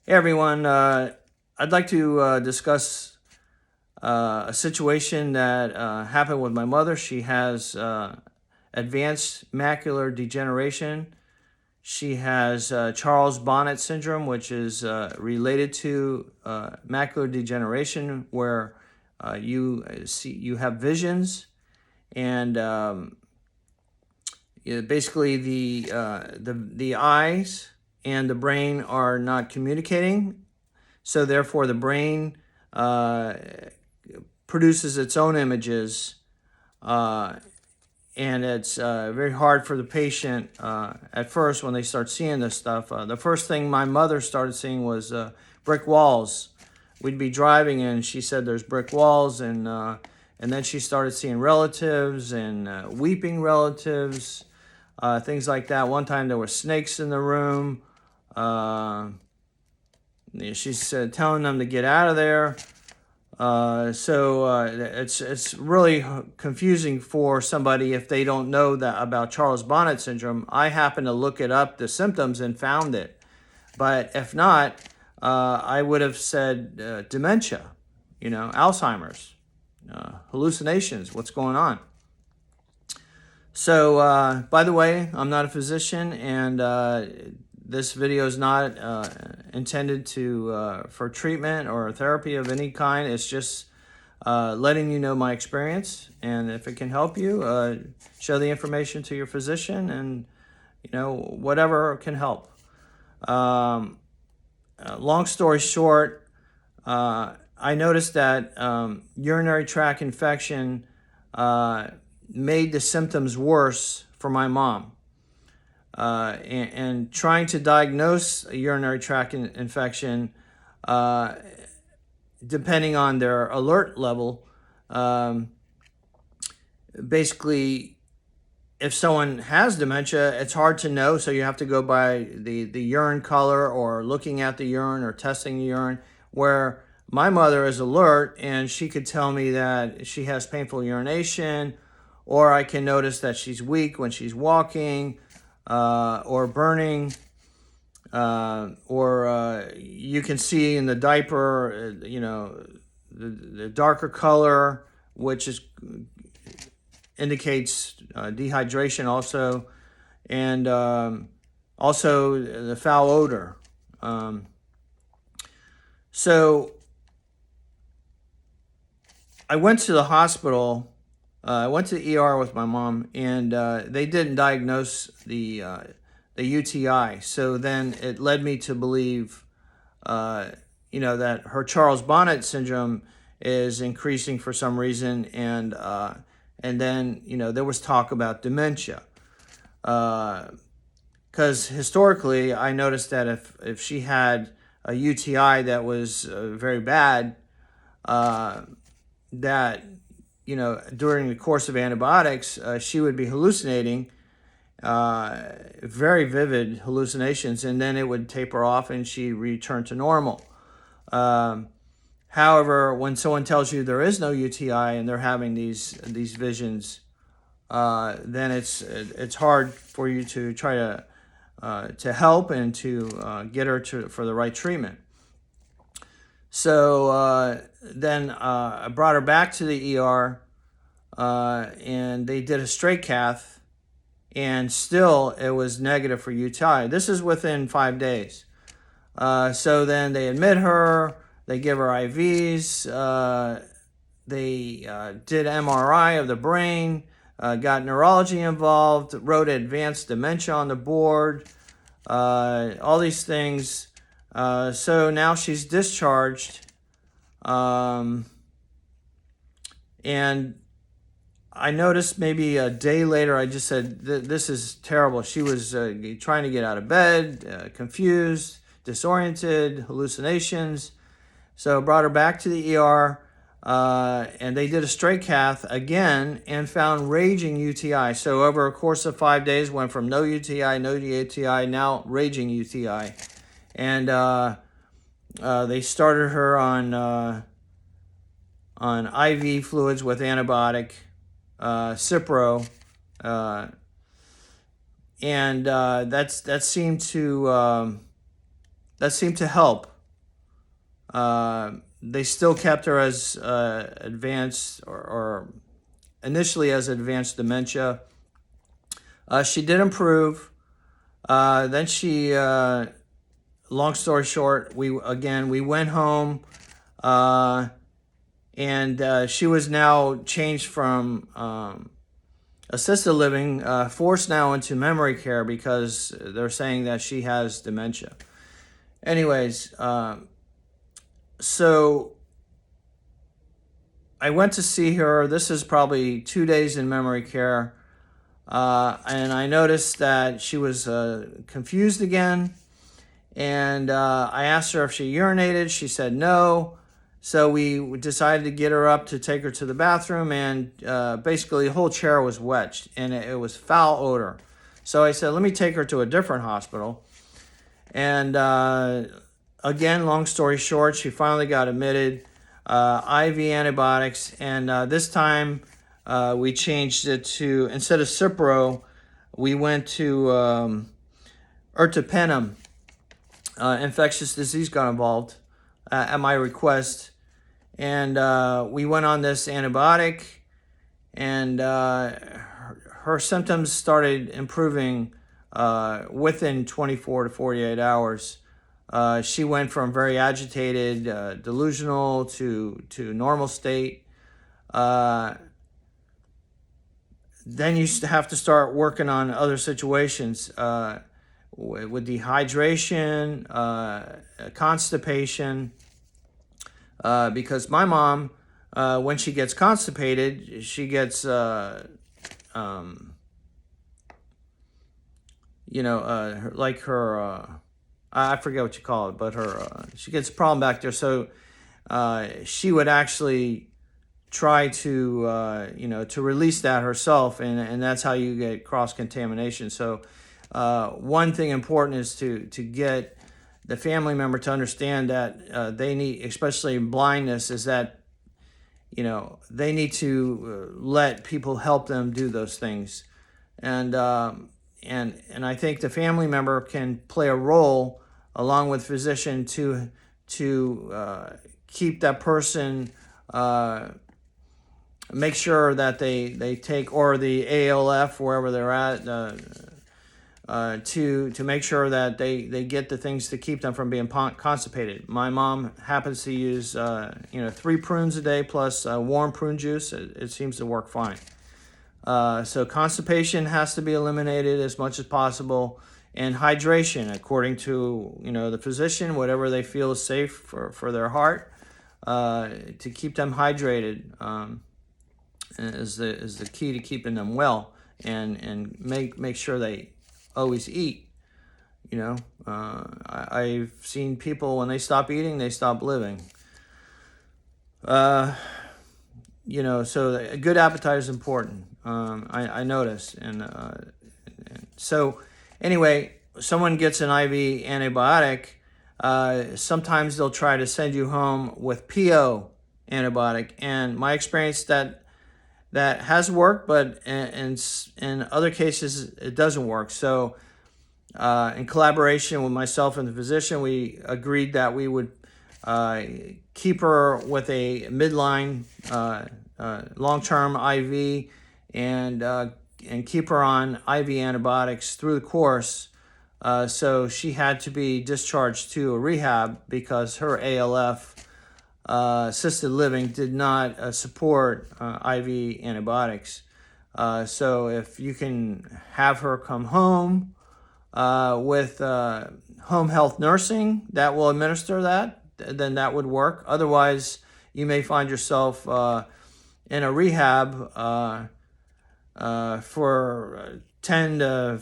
Hey everyone, I'd like to discuss a situation that happened with my mother. She has advanced macular degeneration. She has Charles Bonnet Syndrome, which is related to macular degeneration, where you have visions, and basically the eyes and the brain are not communicating. So therefore, the brain produces its own images, and it's very hard for the patient at first when they start seeing this stuff. The first thing my mother started seeing was brick walls. We'd be driving, and she said there's brick walls, and then she started seeing relatives and weeping relatives, things like that. One time there were snakes in the room. She's telling them to get out of there. So it's really confusing for somebody if they don't know that about Charles Bonnet syndrome. I happened to look it up, the symptoms, and found it. But if not, I would have said dementia, Alzheimer's, hallucinations, what's going on? So, by the way, I'm not a physician, and this video is not intended for treatment or therapy of any kind. It's just letting you know my experience, and if it can help you, show the information to your physician, and whatever can help. Long story short, I noticed that urinary tract infection made the symptoms worse for my mom. And trying to diagnose a urinary tract infection, depending on their alert level, basically, if someone has dementia, it's hard to know, so you have to go by the urine color or looking at the urine or testing the urine, where my mother is alert and she could tell me that she has painful urination, or I can notice that she's weak when she's walking, or burning, or you can see in the diaper, the darker color, which indicates dehydration also, and also the foul odor. So I went to the hospital. I went to the ER with my mom, and they didn't diagnose the UTI. So then it led me to believe, that her Charles Bonnet syndrome is increasing for some reason, and then there was talk about dementia. Because historically, I noticed that if she had a UTI that was very bad, that during the course of antibiotics, she would be hallucinating, very vivid hallucinations, and then it would taper off and she returned to normal. However, when someone tells you there is no UTI and they're having these visions, then it's hard for you to try to help and to get her for the right treatment. So then I brought her back to the ER, and they did a straight cath, and still it was negative for UTI. This is within 5 days. So then they admit her, they give her IVs, they did MRI of the brain, got neurology involved, wrote advanced dementia on the board, all these things. So now she's discharged, and I noticed maybe a day later, I just said, this is terrible. She was trying to get out of bed, confused, disoriented, hallucinations. So brought her back to the ER, and they did a straight cath again and found raging UTI. So over a course of 5 days, went from no UTI, no UTI, now raging UTI. And they started her on IV fluids with antibiotic, Cipro, and that seemed to that seemed to help. They still kept her as advanced, or initially as advanced dementia. She did improve. Then she, long story short, we went home, and she was now changed from assisted living, forced now into memory care because they're saying that she has dementia. Anyways, so I went to see her. This is probably 2 days in memory care. And I noticed that she was confused again. And I asked her if she urinated. She said no. So we decided to get her up to take her to the bathroom. And basically the whole chair was wet. And it was foul odor. So I said, let me take her to a different hospital. And again, long story short, she finally got admitted. IV antibiotics. And this time, we changed it to, instead of Cipro, we went to ertapenem. Infectious disease got involved at my request. And we went on this antibiotic, and her symptoms started improving within 24 to 48 hours. She went from very agitated, delusional to normal state. Then you have to start working on other situations with dehydration, constipation, because my mom, when she gets constipated, she gets, like her, I forget what you call it, but her, she gets a problem back there. So she would actually try to, to release that herself, and that's how you get cross-contamination. So one thing important is to get the family member to understand that they need, especially in blindness, is that, they need to let people help them do those things. And I think the family member can play a role along with physician to keep that person, make sure that they take, or the ALF, wherever they're at, to make sure that they get the things to keep them from being constipated. My mom happens to use 3 prunes a day plus warm prune juice. It seems to work fine. So constipation has to be eliminated as much as possible, and hydration, according to the physician, whatever they feel is safe for their heart, to keep them hydrated. Is the key to keeping them well, and make sure they always eat. I've seen people, when they stop eating, they stop living. So a good appetite is important. I noticed, and so anyway, someone gets an IV antibiotic. Sometimes they'll try to send you home with PO antibiotic, and my experience that has worked, but in other cases it doesn't work. So in collaboration with myself and the physician, we agreed that we would keep her with a midline long-term IV, and keep her on IV antibiotics through the course. So she had to be discharged to a rehab because her ALF, assisted living, did not support IV antibiotics. So if you can have her come home with home health nursing that will administer that, then that would work. Otherwise, you may find yourself in a rehab for 10 to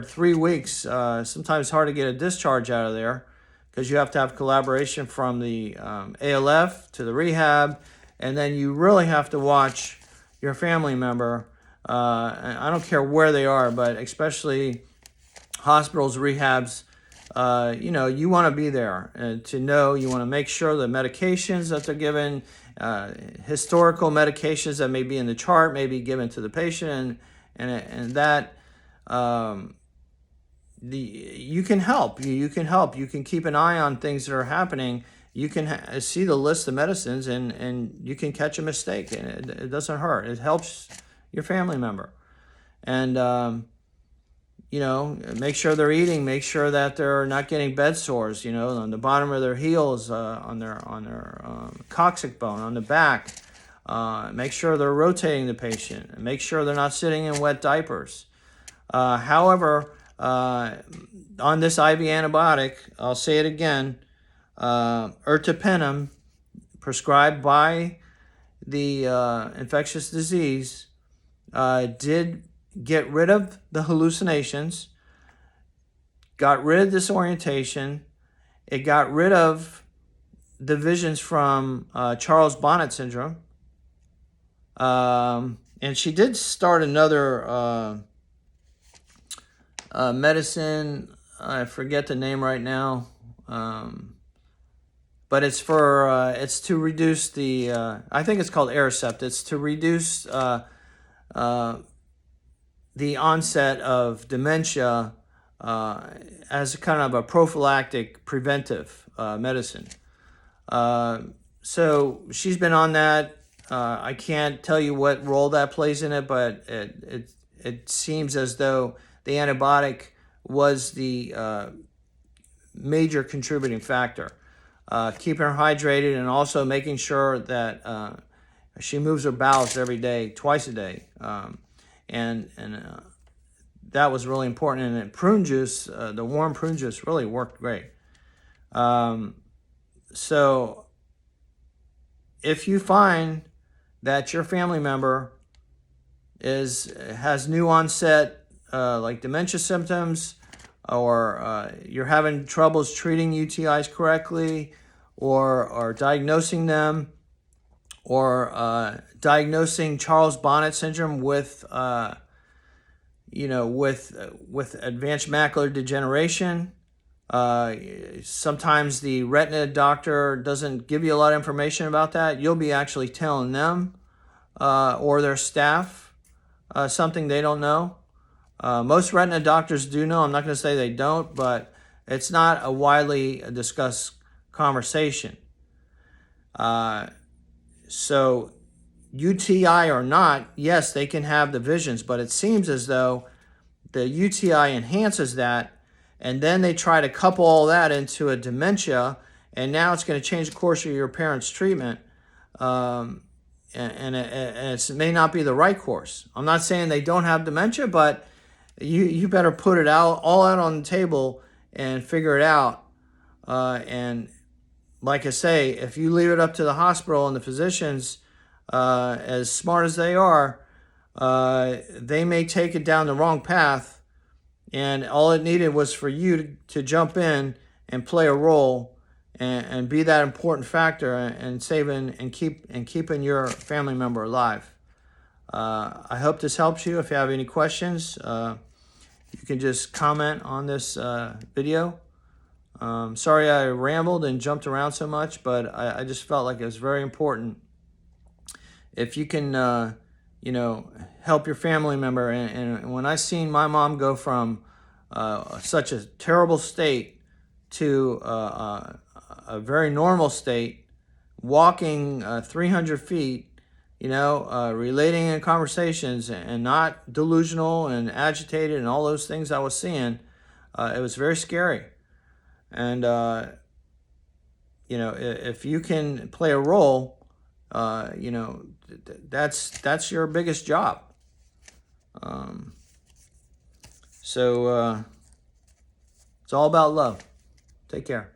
3 weeks. Sometimes hard to get a discharge out of there, because you have to have collaboration from the ALF to the rehab, and then you really have to watch your family member. And I don't care where they are, but especially hospitals, rehabs, you want to be there to know. You want to make sure the medications that they're given, historical medications that may be in the chart, may be given to the patient, and that you can help. You can help. You can keep an eye on things that are happening. You can see the list of medicines, and you can catch a mistake, and it doesn't hurt. It helps your family member. And you know, make sure they're eating. Make sure that they're not getting bed sores. You know, on the bottom of their heels, on their coccyx bone, on the back. Make sure they're rotating the patient. Make sure they're not sitting in wet diapers. However, on this IV antibiotic, I'll say it again, ertapenem, prescribed by the infectious disease, did get rid of the hallucinations, got rid of disorientation, it got rid of the visions from Charles Bonnet Syndrome, and she did start another medicine. I forget the name right now, but it's for it's to reduce the I think it's called Aricept. It's to reduce the onset of dementia as kind of a prophylactic preventive medicine. So she's been on that. I can't tell you what role that plays in it, but it seems as though the antibiotic was the major contributing factor. Keeping her hydrated and also making sure that she moves her bowels every day, twice a day. And that was really important. And prune juice, the warm prune juice really worked great. So if you find that your family member has new onset like dementia symptoms, or you're having troubles treating UTIs correctly, or diagnosing them, or diagnosing Charles Bonnet syndrome with with advanced macular degeneration. Sometimes the retina doctor doesn't give you a lot of information about that. You'll be actually telling them or their staff something they don't know. Most retina doctors do know. I'm not going to say they don't, but it's not a widely discussed conversation. So UTI or not, yes, they can have the visions, but it seems as though the UTI enhances that, and then they try to couple all that into a dementia, and now it's going to change the course of your parents' treatment, and it may not be the right course. I'm not saying they don't have dementia, but you better put it all out on the table and figure it out. And like I say, if you leave it up to the hospital and the physicians, as smart as they are, they may take it down the wrong path, and all it needed was for you to jump in and play a role and be that important factor and saving and keeping your family member alive. I hope this helps you. If you have any questions, you can just comment on this video. Sorry I rambled and jumped around so much, but I just felt like it was very important. If you can, help your family member. And when I seen my mom go from such a terrible state to a very normal state, walking 300 feet, relating in conversations and not delusional and agitated and all those things I was seeing, it was very scary. And, if you can play a role, that's your biggest job. So it's all about love. Take care.